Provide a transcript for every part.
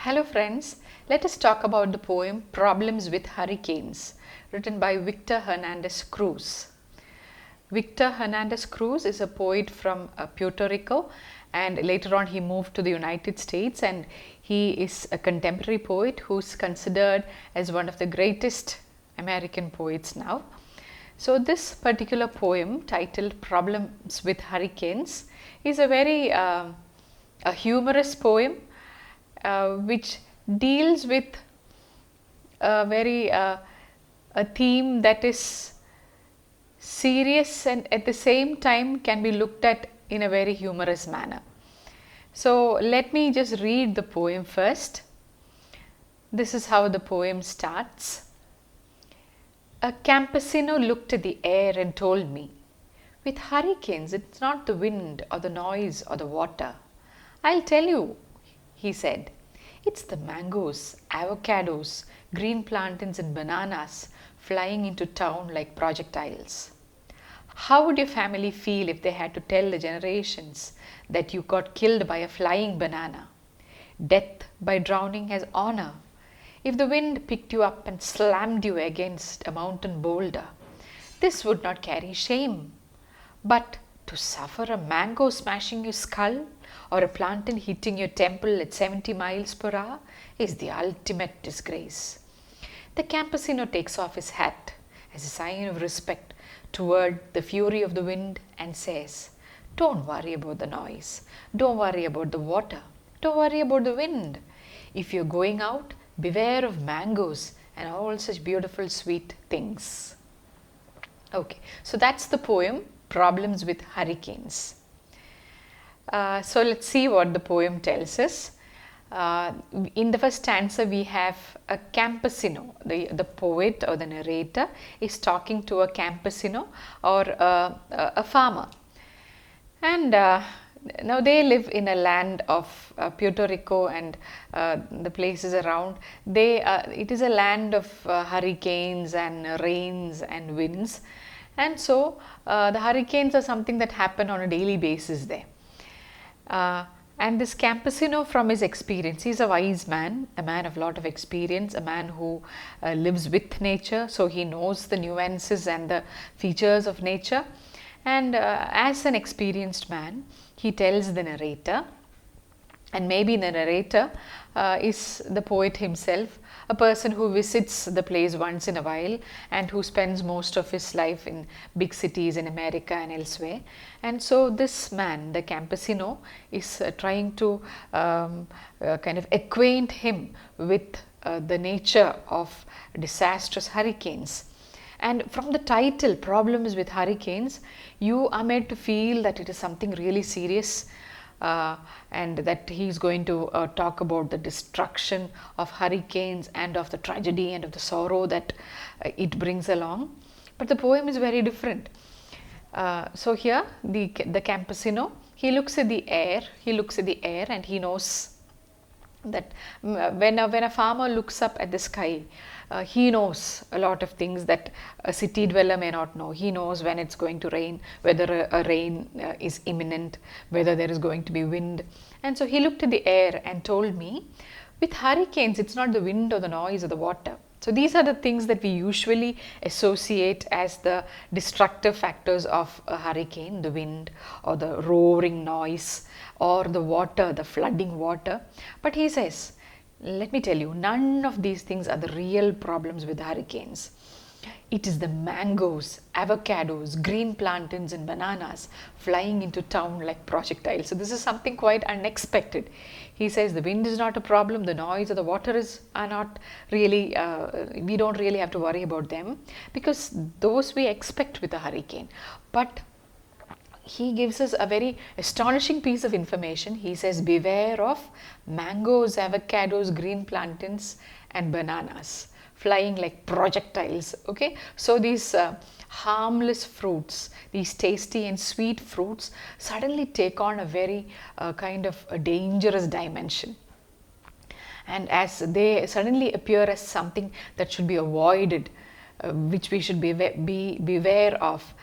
Hello friends, let us talk about the poem Problems with Hurricanes, written by Victor Hernandez Cruz. Victor Hernandez Cruz is a poet from Puerto Rico, and later on he moved to the United States, and he is a contemporary poet who's considered as one of the greatest American poets now. So this particular poem titled Problems with Hurricanes is a very a humorous poem which deals with a theme that is serious and at the same time can be looked at in a very humorous manner. So let me just read the poem first. This is how the poem starts. A campesino looked at the air and told me, with hurricanes it's not the wind or the noise or the water. I'll tell you, he said. It's the mangoes, avocados, green plantains and bananas flying into town like projectiles. How would your family feel if they had to tell the generations that you got killed by a flying banana? Death by drowning has honor. If the wind picked you up and slammed you against a mountain boulder, this would not carry shame. But to suffer a mango smashing your skull or a plantain hitting your temple at 70 miles per hour is the ultimate disgrace. The campesino takes off his hat as a sign of respect toward the fury of the wind and says, don't worry about the noise, don't worry about the water, don't worry about the wind. If you're going out, beware of mangoes and all such beautiful sweet things. Okay, so that's the poem Problems with Hurricanes. So let's see what the poem tells us. In the first stanza we have a campesino. The poet or the narrator is talking to a campesino or a farmer. And now they live in a land of Puerto Rico and the places around. It is a land of hurricanes and rains and winds. And so the hurricanes are something that happen on a daily basis there. And this campesino, from his experience, he's a wise man, a man of a lot of experience, a man who lives with nature, so he knows the nuances and the features of nature. And as an experienced man, he tells the narrator, and maybe the narrator is the poet himself, a person who visits the place once in a while and who spends most of his life in big cities in America and elsewhere. And so this man, the campesino, is trying to kind of acquaint him with the nature of disastrous hurricanes. And from the title, Problems with Hurricanes, you are made to feel that it is something really serious. And that he is going to talk about the destruction of hurricanes and of the tragedy and of the sorrow that it brings along. But the poem is very different. So here the campesino, he looks at the air and he knows that when a farmer looks up at the sky, he knows a lot of things that a city dweller may not know. He knows when it's going to rain, whether a rain is imminent, whether there is going to be wind. And so he looked at the air and told me, with hurricanes, it's not the wind or the noise or the water. So these are the things that we usually associate as the destructive factors of a hurricane, the wind or the roaring noise or the water, the flooding water. But he says, let me tell you, none of these things are the real problems with hurricanes. It is the mangoes, avocados, green plantains and bananas flying into town like projectiles. So this is something quite unexpected. He says the wind is not a problem, the noise or the water are not really, we don't really have to worry about them because those we expect with a hurricane. But he gives us a very astonishing piece of information. He says, beware of mangoes, avocados, green plantains and bananas flying like projectiles. Okay, so these harmless fruits, these tasty and sweet fruits suddenly take on a very kind of a dangerous dimension. And as they suddenly appear as something that should be avoided, which we should beware of.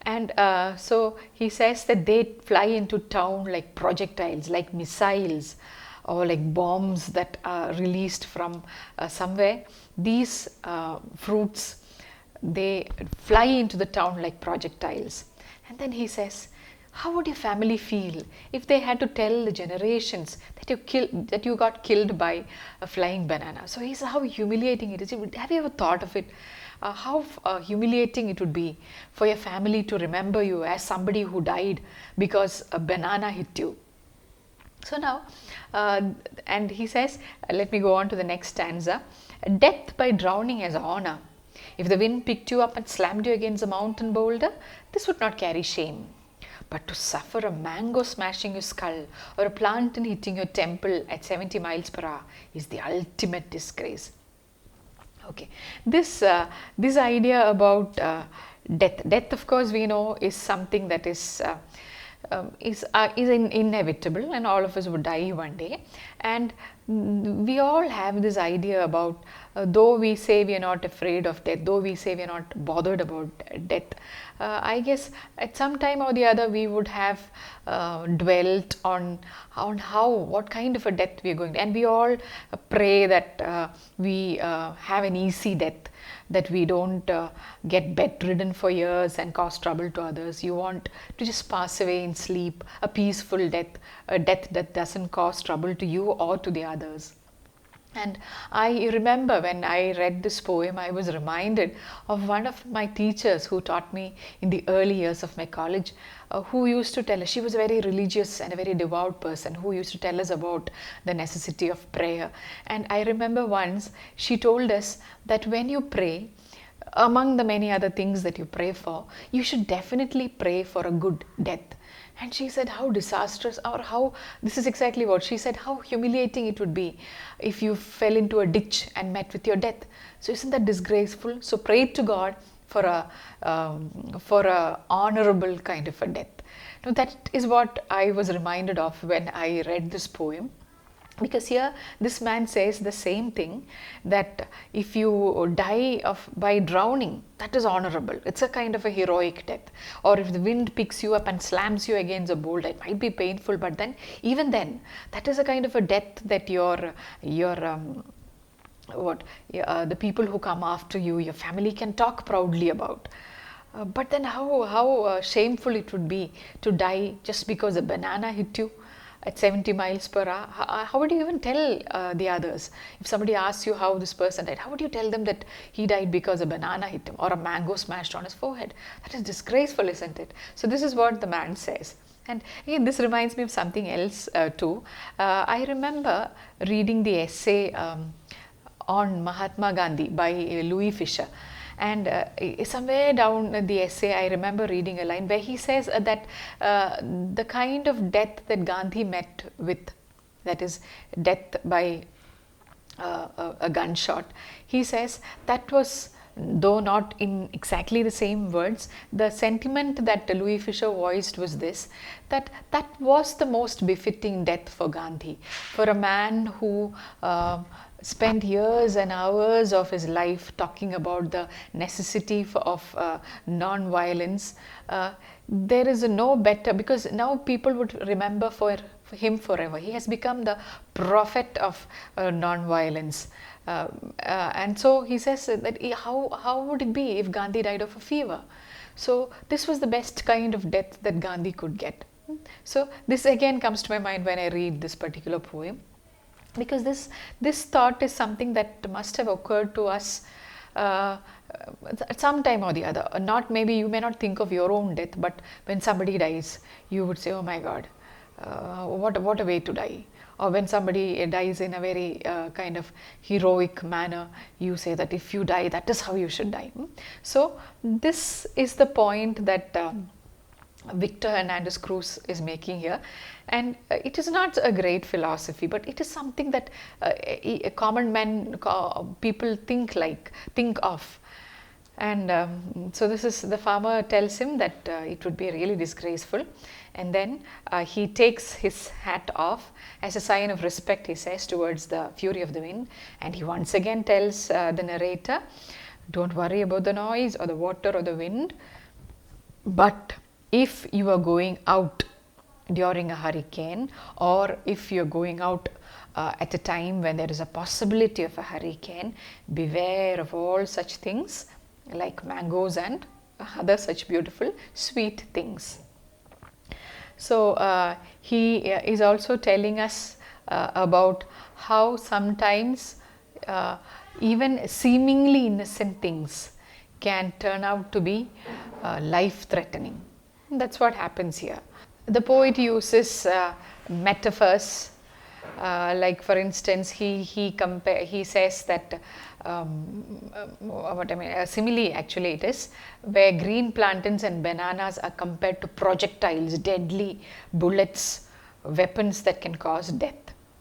And so he says that they fly into town like projectiles, like missiles, or like bombs that are released from somewhere, these fruits, they fly into the town like projectiles. And then he says, how would your family feel if they had to tell the generations that you got killed by a flying banana? So he says how humiliating it is. Have you ever thought of it? How humiliating it would be for your family to remember you as somebody who died because a banana hit you. So now, and he says, let me go on to the next stanza. Death by drowning as honor. If the wind picked you up and slammed you against a mountain boulder, this would not carry shame. But to suffer a mango smashing your skull or a plantain hitting your temple at 70 miles per hour is the ultimate disgrace. Okay, this idea about death, of course, we know is something that is inevitable, and all of us would die one day. And we all have this idea about, though we say we are not afraid of death, though we say we are not bothered about death, I guess at some time or the other we would have dwelt on what kind of a death we are going to, and we all pray that we have an easy death, that we don't get bedridden for years and cause trouble to others. You want to just pass away in sleep, a peaceful death, a death that doesn't cause trouble to you or to the others. And I remember when I read this poem, I was reminded of one of my teachers who taught me in the early years of my college, who used to tell us, she was a very religious and a very devout person, who used to tell us about the necessity of prayer. And I remember once she told us that when you pray, among the many other things that you pray for, you should definitely pray for a good death. And she said how disastrous, or how, this is exactly what she said, how humiliating it would be if you fell into a ditch and met with your death. So isn't that disgraceful? So pray to God for a honorable kind of a death. Now that is what I was reminded of when I read this poem. Because here this man says the same thing, that if you die by drowning, that is honorable. It's a kind of a heroic death. Or if the wind picks you up and slams you against a boulder, it might be painful, but then even then, that is a kind of a death that the people who come after you, your family, can talk proudly about. But then how shameful it would be to die just because a banana hit you at 70 miles per hour. How would you even tell the others? If somebody asks you how this person died, how would you tell them that he died because a banana hit him or a mango smashed on his forehead? That is disgraceful, isn't it? So this is what the man says. And again, this reminds me of something else too. I remember reading the essay on Mahatma Gandhi by Louis Fisher. And somewhere down the essay, I remember reading a line where he says that the kind of death that Gandhi met with, that is death by a gunshot, he says that was, though not in exactly the same words, the sentiment that Louis Fisher voiced was this, that was the most befitting death for Gandhi, for a man who spent years and hours of his life talking about the necessity of non-violence. There is no better, because now people would remember for him forever. He has become the prophet of non-violence. And so he says that how would it be if Gandhi died of a fever? So this was the best kind of death that Gandhi could get. So this again comes to my mind when I read this particular poem, because this thought is something that must have occurred to us at some time or the other. Not, maybe you may not think of your own death, but when somebody dies, you would say, oh my God, what a way to die. Or when somebody dies in a very kind of heroic manner, you say that if you die, that is how you should die. So this is the point that Victor Hernandez Cruz is making here, and it is not a great philosophy, but it is something that common men, people think of. And so this is, the farmer tells him that it would be really disgraceful, and then he takes his hat off as a sign of respect, he says, towards the fury of the wind, and he once again tells the narrator, don't worry about the noise or the water or the wind, but if you are going out during a hurricane, or if you're going out at a time when there is a possibility of a hurricane, beware of all such things like mangoes and other such beautiful sweet things. So he is also telling us about how sometimes even seemingly innocent things can turn out to be life threatening. That's what happens here. The poet uses metaphors, like for instance, he says that what I mean, a simile actually it is, where green plantains and bananas are compared to projectiles, deadly bullets, weapons that can cause death.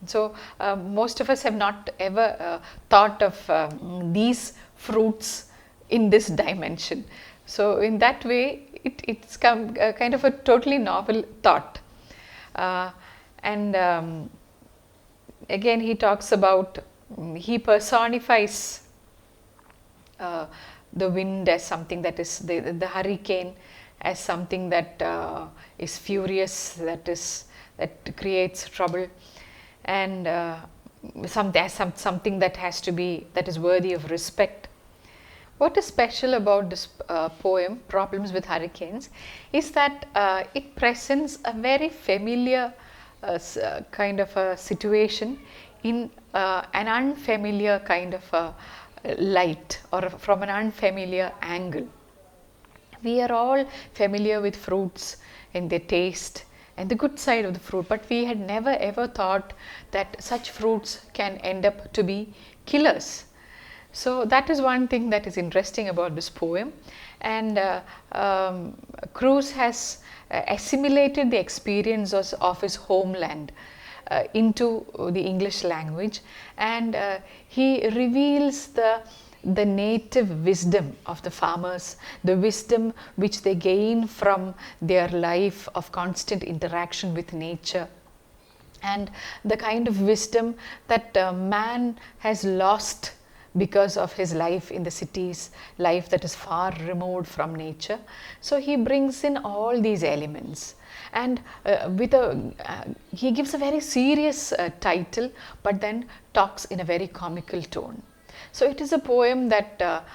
So most of us have not ever thought of these fruits in this dimension. So in that way, it's kind of a totally novel thought. And again, he talks about, he personifies the wind as something that is the hurricane as something that is furious, that creates trouble, and something that has to be, that is worthy of respect. What is special about this poem, Problems with Hurricanes, is that it presents a very familiar kind of a situation in an unfamiliar kind of a light, or from an unfamiliar angle. We are all familiar with fruits and their taste and the good side of the fruit, but we had never ever thought that such fruits can end up to be killers. So that is one thing that is interesting about this poem. And Cruz has assimilated the experiences of his homeland into the English language, and he reveals the native wisdom of the farmers, the wisdom which they gain from their life of constant interaction with nature, and the kind of wisdom that man has lost because of his life in the cities, life that is far removed from nature. So he brings in all these elements, and he gives a very serious title, but then talks in a very comical tone. So it is a poem that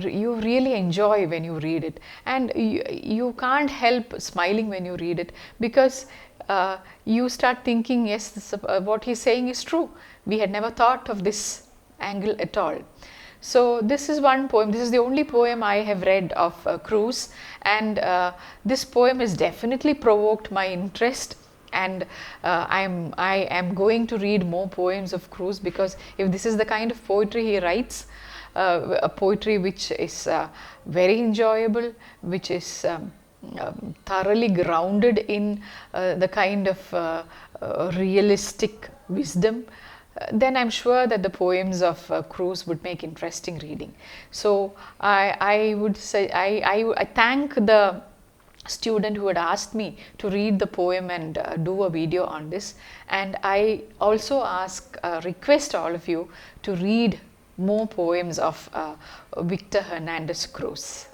you really enjoy when you read it, and you can't help smiling when you read it, because you start thinking, yes, what he's saying is true. We had never thought of this angle at all. So this is one poem. This is the only poem I have read of Cruz, and this poem has definitely provoked my interest, and I am going to read more poems of Cruz, because if this is the kind of poetry he writes, a poetry which is very enjoyable, which is thoroughly grounded in the kind of realistic wisdom, then I'm sure that the poems of Cruz would make interesting reading. So I would say I thank the student who had asked me to read the poem and do a video on this, and I also request all of you to read more poems of Victor Hernandez Cruz.